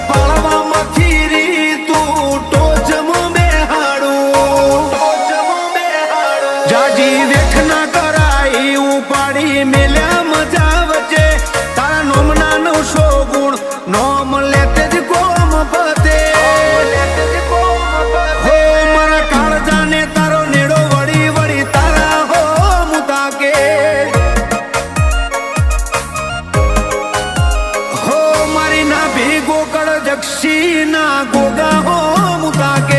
પાળવામાં રી તું ટોચમાં બેહાડું જાજી વેખ ના કરાઈ ઉપાડી મેલ્યા મજા વચ્ચે તારા નોમના 900 ગુણ નોમ લેતે જ કોમ પતે હો મારા કાળજાને તારો નેડો વળી વળી તારા હો મુતાકે હો મારી ના ભેગો કળ જક્ષી ના ગોગા હો મુતાકે